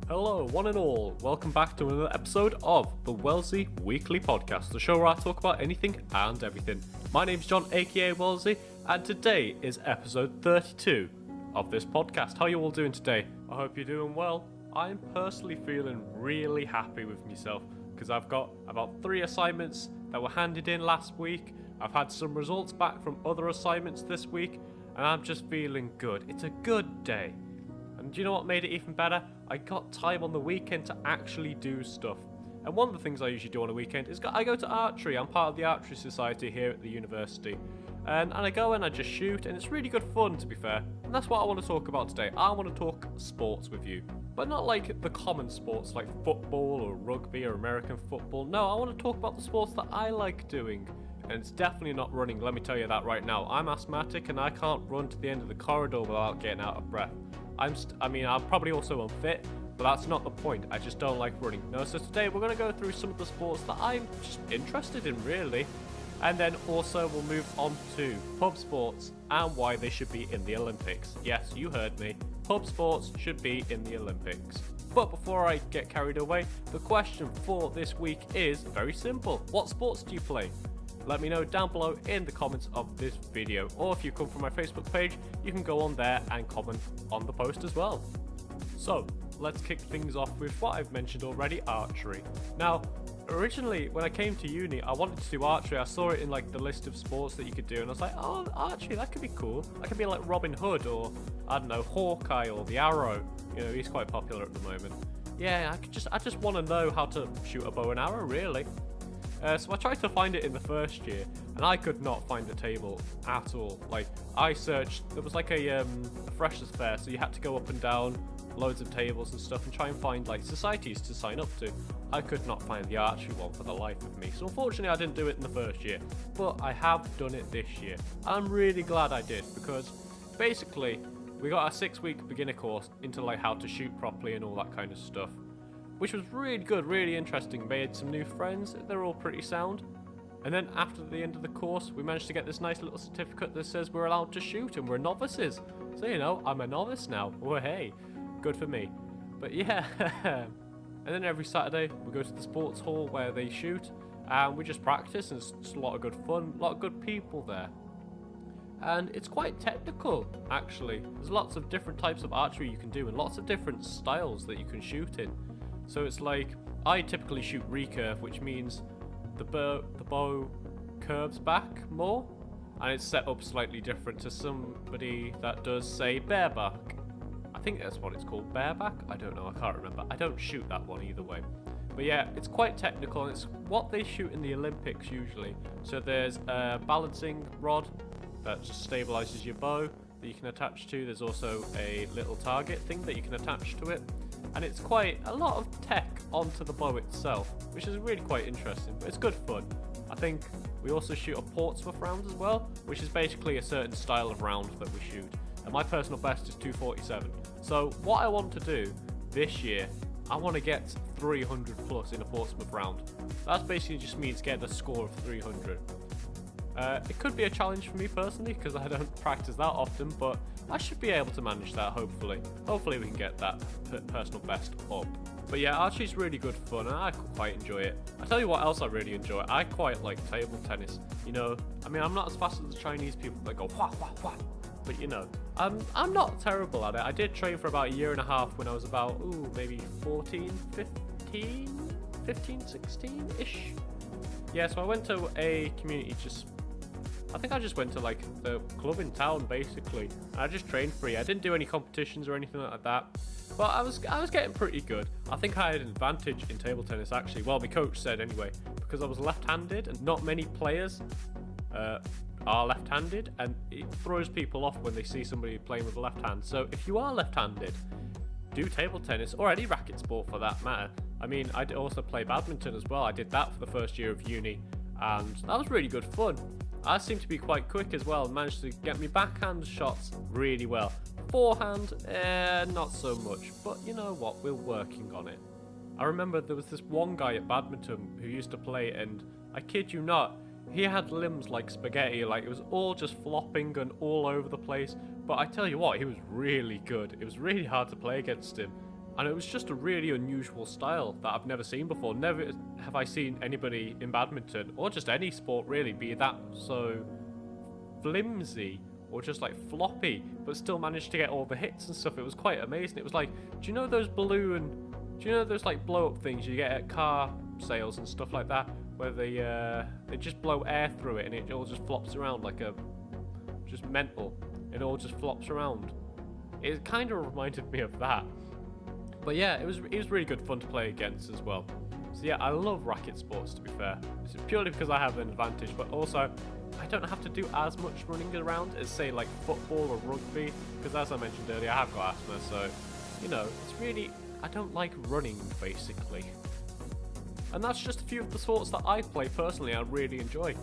Hello, one and all. Welcome back to another episode of the Wellsy Weekly Podcast, the show where I talk about anything and everything. My name's John, aka Wellsy, and today is episode 32 of this podcast. How are you all doing today? I hope you're doing well. I'm personally feeling really happy with myself because I've got about 3 assignments that were handed in last week. I've had some results back from other assignments this week, and I'm just feeling good. It's a good day. And do you know what made it even better? I got time on the weekend to actually do stuff. And one of the things I usually do on a weekend is I go to archery. I'm part of the archery society here at the university. And I go and I just shoot, and it's really good fun, to be fair. And that's what I want to talk about today. I want to talk sports with you. But not like the common sports like football or rugby or American football. No, I want to talk about the sports that I like doing. And it's definitely not running, let me tell you that right now. I'm asthmatic and I can't run to the end of the corridor without getting out of breath. I'm probably also unfit, but that's not the point. I just don't like running. No, so today we're going to go through some of the sports that I'm just interested in, really. And then also we'll move on to pub sports and why they should be in the Olympics. Yes, you heard me. Pub sports should be in the Olympics. But before I get carried away, the question for this week is very simple. What sports do you play? Let me know down below in the comments of this video, or if you come from my Facebook page, you can go on there and comment on the post as well. So, let's kick things off with what I've mentioned already, archery. Now, originally, when I came to uni, I wanted to do archery. I saw it in like the list of sports that you could do, and I was like, oh, archery, that could be cool. I could be like Robin Hood, or, I don't know, Hawkeye, or the Arrow. You know, he's quite popular at the moment. Yeah, I just want to know how to shoot a bow and arrow, really. So I tried to find it in the first year, and I could not find a table at all. Like, I searched, there was like a freshers fair, so you had to go up and down loads of tables and stuff and try and find like societies to sign up to. I could not find the archery one for the life of me, so unfortunately I didn't do it in the first year, but I have done it this year. I'm really glad I did, because basically we got a 6-week beginner course into like how to shoot properly and all that kind of stuff, which was really good, really interesting. Made some new friends, they're all pretty sound. And then after the end of the course, we managed to get this nice little certificate that says we're allowed to shoot and we're novices. So, you know, I'm a novice now. Oh, hey, good for me. But yeah, and then every Saturday we go to the sports hall where they shoot and we just practice, and it's just a lot of good fun, a lot of good people there. And it's quite technical, actually. There's lots of different types of archery you can do and lots of different styles that you can shoot in. So it's like, I typically shoot recurve, which means the bow curves back more, and it's set up slightly different to somebody that does, say, bareback. I think that's what it's called, bareback? I don't know, I can't remember. I don't shoot that one either way. But yeah, it's quite technical, and it's what they shoot in the Olympics usually. So there's a balancing rod that just stabilizes your bow that you can attach to. There's also a little target thing that you can attach to it. And it's quite a lot of tech onto the bow itself, which is really quite interesting, but it's good fun. I think we also shoot a Portsmouth round as well, which is basically a certain style of round that we shoot. And my personal best is 247. So what I want to do this year, I want to get 300 plus in a Portsmouth round. That basically just means getting a score of 300. It could be a challenge for me personally because I don't practice that often, but I should be able to manage that, hopefully. Hopefully we can get that personal best up. But yeah, archery's really good fun and I quite enjoy it. I tell you what else I really enjoy. I quite like table tennis. You know, I mean, I'm not as fast as the Chinese people that go wha wha wha. But you know, I'm not terrible at it. I did train for about 1.5 years when I was about, maybe 14, 15, 16-ish. Yeah, so I went to a community I think I just went to like the club in town basically. I just trained free. I didn't do any competitions or anything like that. But I was getting pretty good. I think I had an advantage in table tennis actually. Well, my coach said anyway, because I was left-handed and not many players are left-handed, and it throws people off when they see somebody playing with a left hand. So if you are left-handed, do table tennis or any racket sport for that matter. I mean, I also play badminton as well. I did that for the first year of uni, and that was really good fun. I seem to be quite quick as well and managed to get me backhand shots really well. Forehand, not so much, but you know what, we're working on it. I remember there was this one guy at badminton who used to play, and I kid you not, he had limbs like spaghetti, like it was all just flopping and all over the place. But I tell you what, he was really good. It was really hard to play against him. And it was just a really unusual style that I've never seen before. Never have I seen anybody in badminton, or just any sport really, be that so flimsy or just like floppy, but still managed to get all the hits and stuff. It was quite amazing. It was like, do you know those like blow up things you get at car sales and stuff like that, where they just blow air through it and it all just flops around like just mental. It all just flops around. It kind of reminded me of that. But yeah, it was really good fun to play against as well. So yeah, I love racket sports, to be fair. It's purely because I have an advantage, but also I don't have to do as much running around as, say, like football or rugby, because as I mentioned earlier, I have got asthma, so, you know, it's really, I don't like running, basically. And that's just a few of the sports that I play personally, I really enjoy.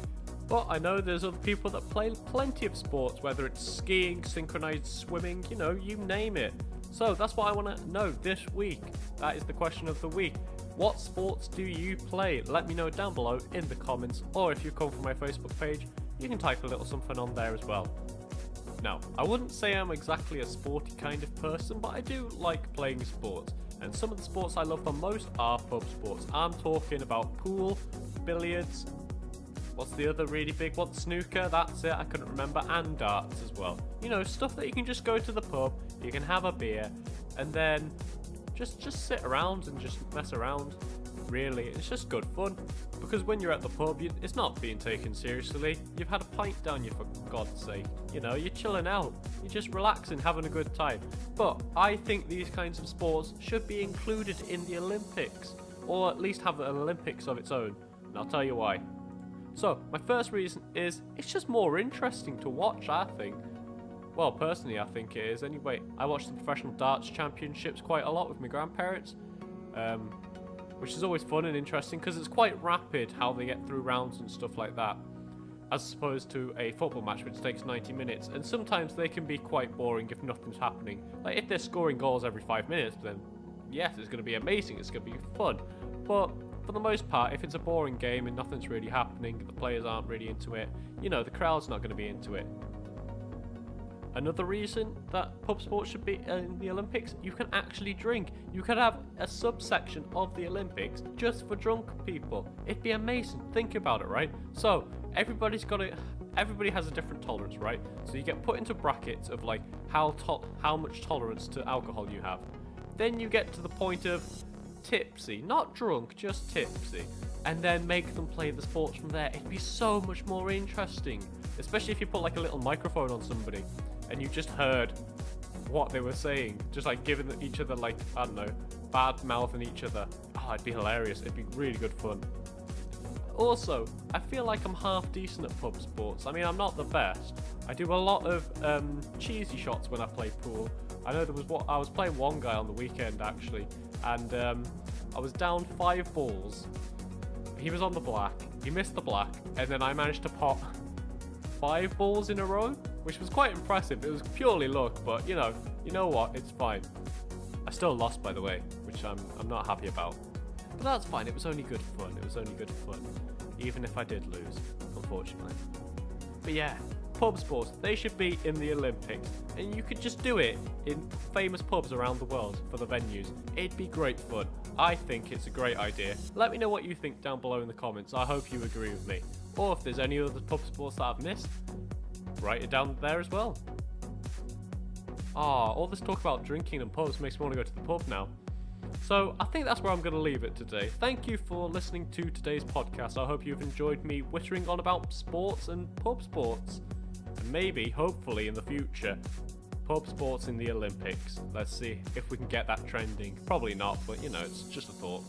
But I know there's other people that play plenty of sports, whether it's skiing, synchronized swimming, you know, you name it. So that's what I want to know this week. That is the question of the week. What sports do you play? Let me know down below in the comments, or if you come from my Facebook page, you can type a little something on there as well. Now, I wouldn't say I'm exactly a sporty kind of person, but I do like playing sports. And some of the sports I love the most are pub sports. I'm talking about pool, billiards, what's the other really big one? Snooker, that's it, I couldn't remember, and darts as well. You know, stuff that you can just go to the pub, you can have a beer, and then just sit around and just mess around. Really, it's just good fun. Because when you're at the pub, it's not being taken seriously. You've had a pint down you, for God's sake. You know, you're chilling out. You're just relaxing, having a good time. But I think these kinds of sports should be included in the Olympics. Or at least have an Olympics of its own. And I'll tell you why. So, my first reason is, it's just more interesting to watch, I think. Well, personally, I think it is. Anyway, I watch the professional darts championships quite a lot with my grandparents. Which is always fun and interesting because it's quite rapid how they get through rounds and stuff like that, as opposed to a football match which takes 90 minutes, and sometimes they can be quite boring if nothing's happening. Like if they're scoring goals every 5 minutes, then yes, it's going to be amazing, it's going to be fun. But for the most part, if it's a boring game and nothing's really happening, the players aren't really into it, you know, the crowd's not going to be into it. Another reason that pub sports should be in the Olympics, you can actually drink. You could have a subsection of the Olympics just for drunk people. It'd be amazing. Think about it, right? So everybody has a different tolerance, right? So you get put into brackets of like how much tolerance to alcohol you have. Then you get to the point of tipsy, not drunk, just tipsy, and then make them play the sports from there. It'd be so much more interesting, especially if you put like a little microphone on somebody and you just heard what they were saying, just like giving each other like, I don't know, bad mouthing each other. Oh, it'd be hilarious. It'd be really good fun. Also, I feel like I'm half decent at pub sports. I mean, I'm not the best. I do a lot of cheesy shots when I play pool. I know I was playing one guy on the weekend actually, and I was down 5 balls. He was on the black, he missed the black, and then I managed to pot 5 balls in a row, which was quite impressive. It was purely luck, but you know what, it's fine. I still lost, by the way, which I'm not happy about. But that's fine, it was only good fun. It was only good fun, even if I did lose, unfortunately. But yeah, pub sports, they should be in the Olympics, and you could just do it in famous pubs around the world for the venues. It'd be great fun. I think it's a great idea. Let me know what you think down below in the comments. I hope you agree with me. Or if there's any other pub sports that I've missed, write it down there as well. All this talk about drinking and pubs makes me want to go to the pub now. So I think that's where I'm going to leave it today. Thank you for listening to today's podcast. I hope you've enjoyed me whittering on about sports and pub sports. And maybe, hopefully in the future, pub sports in the Olympics. Let's see if we can get that trending. Probably not, but you know, it's just a thought.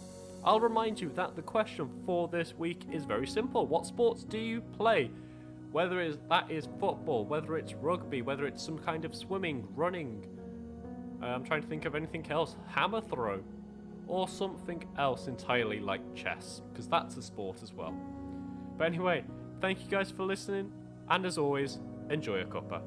I'll remind you that the question for this week is very simple. What sports do you play? Whether that is football, whether it's rugby, whether it's some kind of swimming, running. I'm trying to think of anything else. Hammer throw. Or something else entirely like chess, because that's a sport as well. But anyway, thank you guys for listening, and as always, enjoy a cuppa.